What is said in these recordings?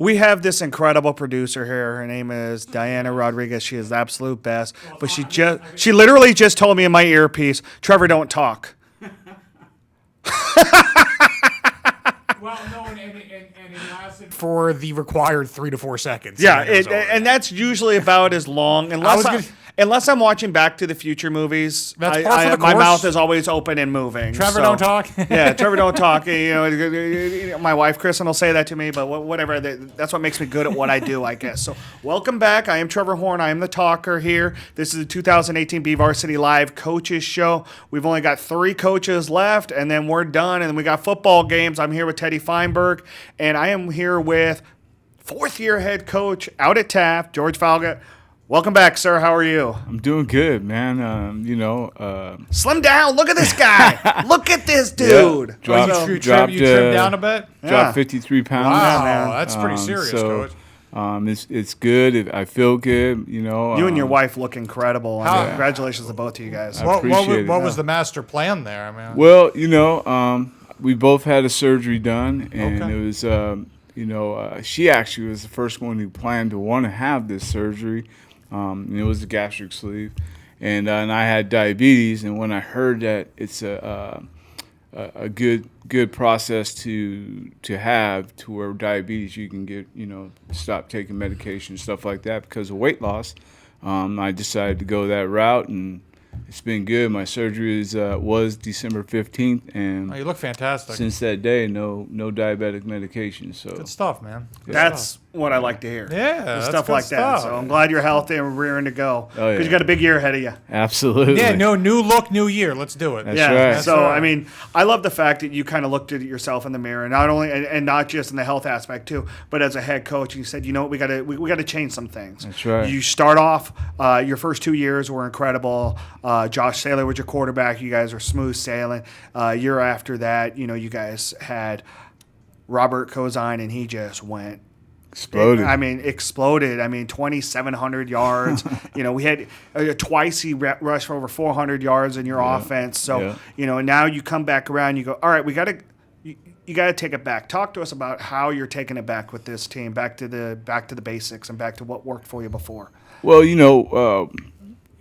We have this incredible producer here. Her name is Diana Rodriguez. She is the absolute best. But she literally just told me in my earpiece, Trevor, don't talk. Well, no, and it lasted for the required 3 to 4 seconds. Yeah, and that's usually about as long, unless I'm watching Back to the Future movies. That's par for the my course. mouth is always open and moving. Trevor, don't talk. Yeah, Trevor, don't talk. My wife, Kristen, will say that to me, but whatever. That's what makes me good at what I do, I guess. So welcome back. I am Trevor Horn. I am the talker here. This is the 2018 BVarsity Live Coaches Show. We've only got 3 coaches left, and then we're done. And then we got football games. I'm here with Teddy Feinberg, and I am here with fourth-year head coach out at Taft, George Falgout. Welcome back, sir. How are you? I'm doing good, man. Slim down. Look at this guy. Look at this dude. Yeah, You trimmed down a bit? Dropped 53 pounds. Wow, man. that's pretty serious, Coach. It's good. I feel good. You and your wife look incredible. Congratulations to both of you guys. What was the master plan there? I mean, well, we both had a surgery done, and it was, she actually was the first one who planned to want to have this surgery. And it was a gastric sleeve, and I had diabetes. And when I heard that it's a good process to have to where diabetes you can get stop taking medication, stuff like that because of weight loss, I decided to go that route, and it's been good. My surgery was December 15th, and you look fantastic. Since that day, no diabetic medication. So good stuff, man. That's what I like to hear. Yeah, stuff like that. So I'm glad you're healthy and rearing to go. Oh, yeah. Because you got a big year ahead of you. Absolutely. Yeah, no, new look, new year. Let's do it. That's right. So I mean, I love the fact that you kind of looked at yourself in the mirror, not only and not just in the health aspect too, but as a head coach, you said, we got to change some things. That's right. You start off your first 2 years were incredible. Josh Saylor was your quarterback. You guys are smooth sailing. Year after that, you guys had Robert Cozine, and he just went. Exploded. Exploded. 2,700 yards. We had twice he rushed for over 400 yards in your offense. So, and now you come back around, you go, all right, you got to take it back. Talk to us about how you're taking it back with this team, back to the basics and back to what worked for you before. Well,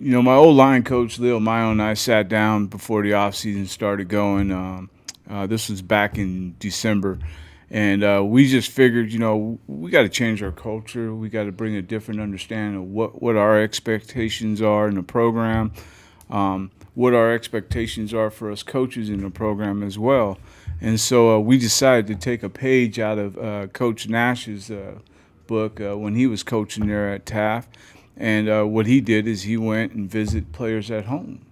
my old line coach, Leo Mayo, and I sat down before the offseason started going. This was back in December. And we just figured, we got to change our culture. We got to bring a different understanding of what our expectations are in the program, what our expectations are for us coaches in the program as well. And so we decided to take a page out of Coach Nash's book when he was coaching there at Taft. And what he did is he went and visited players at home.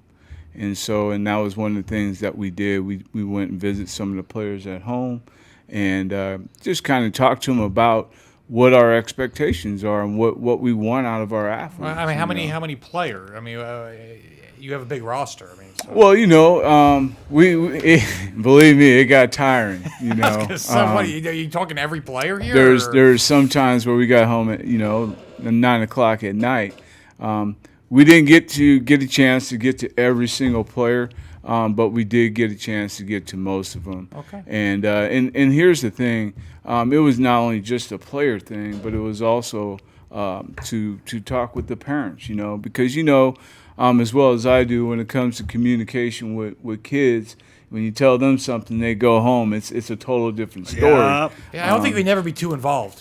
And that was one of the things that we did. We went and visited some of the players at home and just kind of talk to them about what our expectations are and what we want out of our athletes. Well, how many players? You have a big roster. Well, we believe me, it got tiring. What are you talking every player here? There's some times where we got home at 9:00 at night. We didn't get a chance to get to every single player. But we did get a chance to get to most of them. Okay. And here's the thing: it was not only just a player thing, but it was also to talk with the parents. Because as well as I do, when it comes to communication with kids, when you tell them something, they go home. It's a total different story. Yeah, I don't think we'd never be too involved.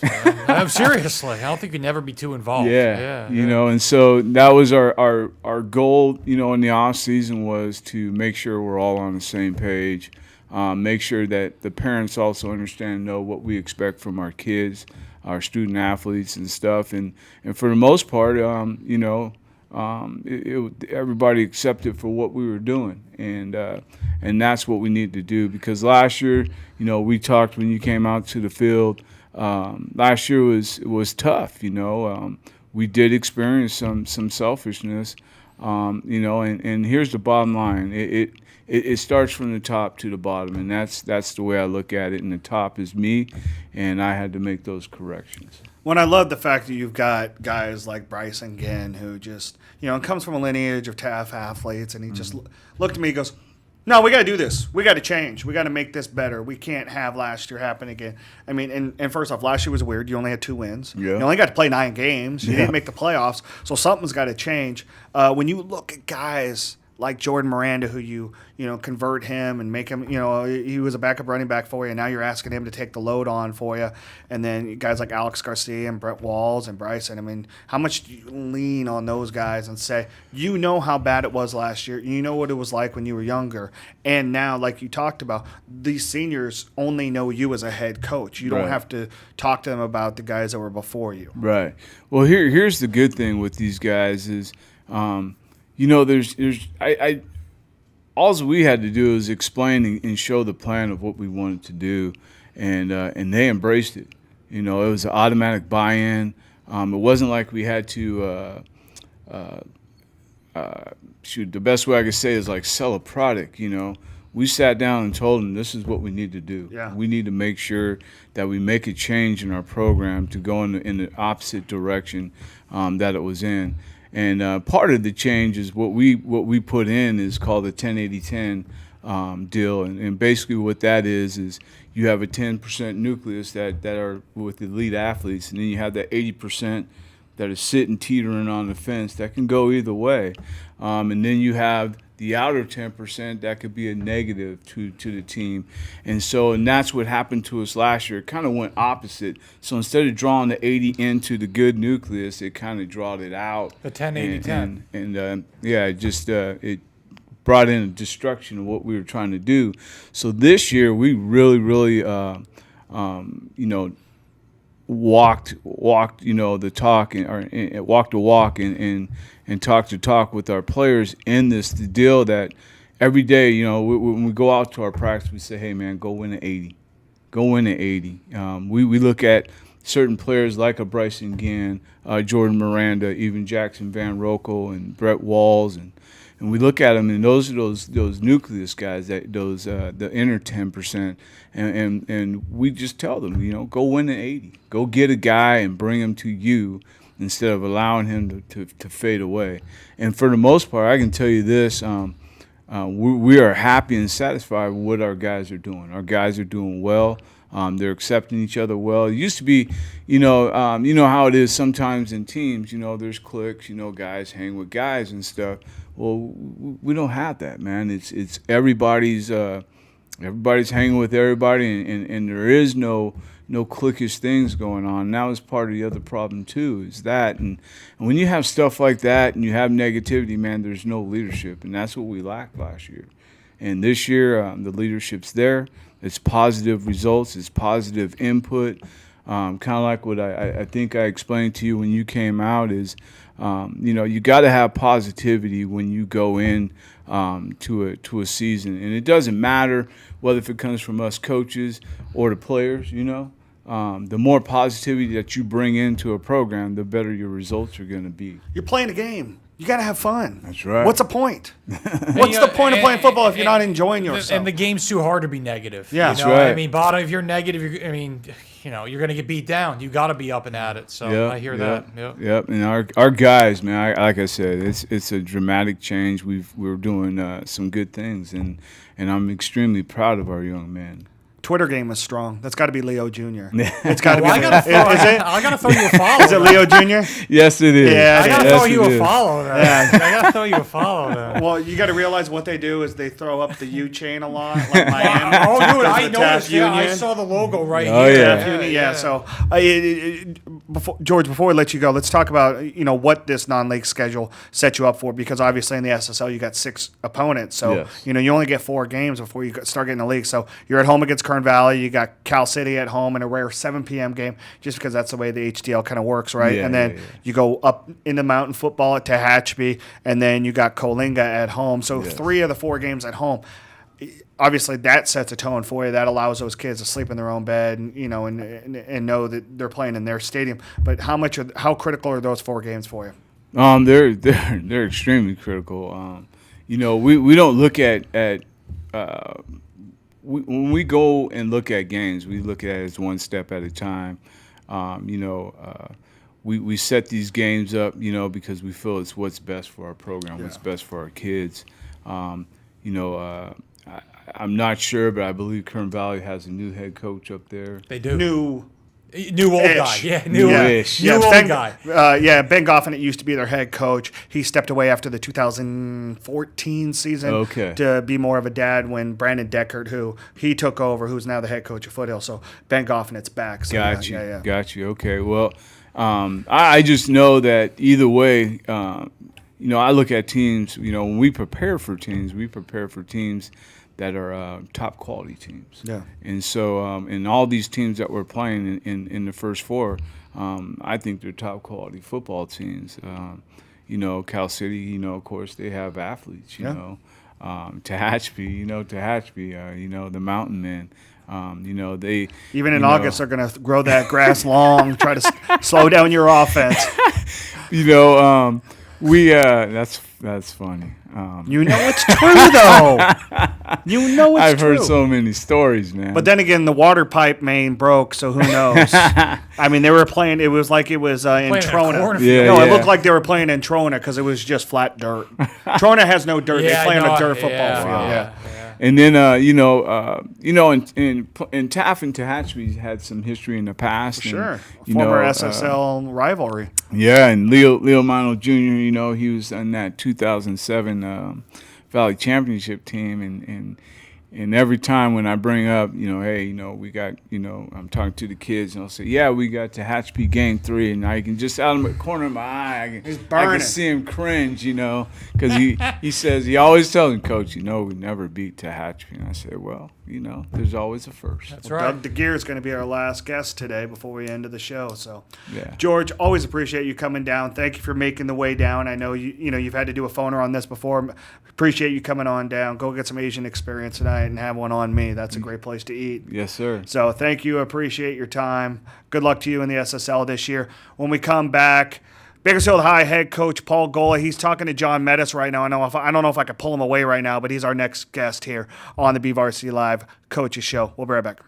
Seriously, I don't think we'd never be too involved. And so that was our goal. In the off season was to make sure we're all on the same page. Make sure that the parents also understand and know what we expect from our kids, our student athletes and stuff. And for the most part, everybody accepted for what we were doing, and that's what we need to do. Because last year, we talked when you came out to the field. Last year was tough. We did experience some selfishness. And here's the bottom line: it starts from the top to the bottom, and that's the way I look at it. And the top is me, and I had to make those corrections. When I love the fact that you've got guys like Bryson Ginn who just, comes from a lineage of Taft athletes, and he just looked at me and goes, No, we got to do this. We got to change. We got to make this better. We can't have last year happen again. I mean, and first off, last year was weird. You only had 2 wins. Yeah. You only got to play 9 games. You didn't make the playoffs. So something's got to change. When you look at guys like Jordan Miranda, who you convert him and make him, he was a backup running back for you, and now you're asking him to take the load on for you. And then guys like Alex Garcia and Brett Walls and Bryson. I mean, how much do you lean on those guys and say, you know how bad it was last year, you know what it was like when you were younger, and now, like you talked about, these seniors only know you as a head coach. You don't have to talk to them about the guys that were before you. Right. Well, here's the good thing with these guys is, all we had to do is explain and show the plan of what we wanted to do, and they embraced it. It was an automatic buy-in. It wasn't like we had to the best way I could say is like sell a product. We sat down and told them this is what we need to do. Yeah. We need to make sure that we make a change in our program to go in the opposite direction that it was in. And part of the change is what we put in is called the 10-80-10 deal, and basically what that is you have a 10% nucleus that are with elite athletes, and then you have that 80% that is sitting teetering on the fence that can go either way, and then you have the outer 10% that could be a negative to the team. And that's what happened to us last year. It kind of went opposite. So instead of drawing the 80 into the good nucleus, it kind of drawed it out. The 10-80-10. It brought in a destruction of what we were trying to do. So this year we really, really, walked the talk and walked the walk and talked the talk with our players in the deal that every day, when we go out to our practice, we say, hey man, go win an 80, go win an 80. We look at certain players like a Bryson Ginn, Jordan Miranda, even Jackson Van Rokel and Brett Walls, and we look at them, and those are those nucleus guys, the inner 10%, and we just tell them, go win an 80, go get a guy and bring him to you instead of allowing him to fade away. And for the most part, I can tell you this: we are happy and satisfied with what our guys are doing. Our guys are doing well. They're accepting each other well. It used to be, how it is sometimes in teams. There's cliques. Guys hang with guys and stuff. Well, we don't have that, man. It's everybody's hanging with everybody, and there is no cliquish things going on. And that was part of the other problem too, is that. And when you have stuff like that and you have negativity, man, there's no leadership, and that's what we lacked last year. And this year, the leadership's there. It's positive results. It's positive input. Kind of like what I think I explained to you when you came out is, you got to have positivity when you go in to a season, and it doesn't matter whether if it comes from us coaches or the players. The more positivity that you bring into a program, the better your results are going to be. You're playing a game. You got to have fun. That's right. What's the point? What's the point of playing football if you're not enjoying yourself? And the game's too hard to be negative. Yeah, that's right. I mean, bottom, if you're negative, you're going to get beat down. You got to be up and at it. So I hear that. Yep. And our guys, man, like I said, it's a dramatic change. We're doing some good things, and I'm extremely proud of our young men. Twitter game is strong. That's got to be Leo Jr. It's got to be. I gotta throw you a follow. Is it Leo Jr.? Yes, it is. Yeah, I gotta throw you a follow. Then. Yeah. I gotta throw you a follow. Then. Well, you got to realize what they do is they throw up the U chain a lot, like Miami. Dude, I noticed. Yeah, I saw the logo right here. Yeah. So, George, before we let you go, let's talk about what this non-league schedule set you up for, because obviously in the SSL you got 6 opponents, so you only get 4 games before you start getting the league. So you're at home against Kern Valley. You got Cal City at home in a rare 7 p.m. game, just because that's the way the HDL kind of works, right? And then you go up into mountain football at Tehachapi, and then you got Coalinga at home. So 3 of the 4 games at home. Obviously, that sets a tone for you. That allows those kids to sleep in their own bed, and and know that they're playing in their stadium. But how critical are those 4 games for you? They're extremely critical. We don't look at when we go and look at games, we look at it as one step at a time. We set these games up, because we feel it's what's best for our program, what's best for our kids. I'm not sure, but I believe Kern Valley has a new head coach up there. They do. New old guy. Yeah, new Ish. old guy. Ben Goffin, it used to be their head coach. He stepped away after the 2014 season to be more of a dad when Brandon Deckard, who he took over, who's now the head coach of Foothill. So Ben Goffin, it's back. So Got you. Okay, well, I just know that either way, I look at teams, when we prepare for teams that are top quality teams. Yeah. And so, in all these teams that we're playing in the first four, I think they're top quality football teams. Cal City, of course, they have athletes, Tehachapi, the Mountain Men. They even in August they're going to grow that grass long, try to slow down your offense. That's funny. It's true though. I've heard so many stories, man. But then again, the water pipe main broke, so who knows? I mean, they were playing. It was like it was in Trona. It looked like they were playing in Trona because it was just flat dirt. Trona has no dirt. They play on a dirt football field. Yeah. And then, in Taft and Tehachapi had some history in the past. Sure. Former SSL rivalry. Yeah, and Leo Mano Jr., he was on that 2007 Valley Championship team. And every time when I bring up, hey, we got, I'm talking to the kids, and I'll say, yeah, we got Tehachapi Game 3, and I can just out of the corner of my eye, I can see him cringe, because he says, he always tells me, Coach, we never beat Tehachapi. And I say, well, there's always a first. That's right. Doug DeGear is going to be our last guest today before we end the show. So, yeah. George, always appreciate you coming down. Thank you for making the way down. I know you've had to do a phoner on this before. Appreciate you coming on down. Go get some Asian experience tonight and have one on me. That's a great place to eat. Yes, sir. So thank you. Appreciate your time. Good luck to you in the SSL this year. When we come back, Bakersfield High head coach Paul Gola. He's talking to John Metis right now. I don't know if I could pull him away right now, but he's our next guest here on the BVarsity Live Coaches Show. We'll be right back.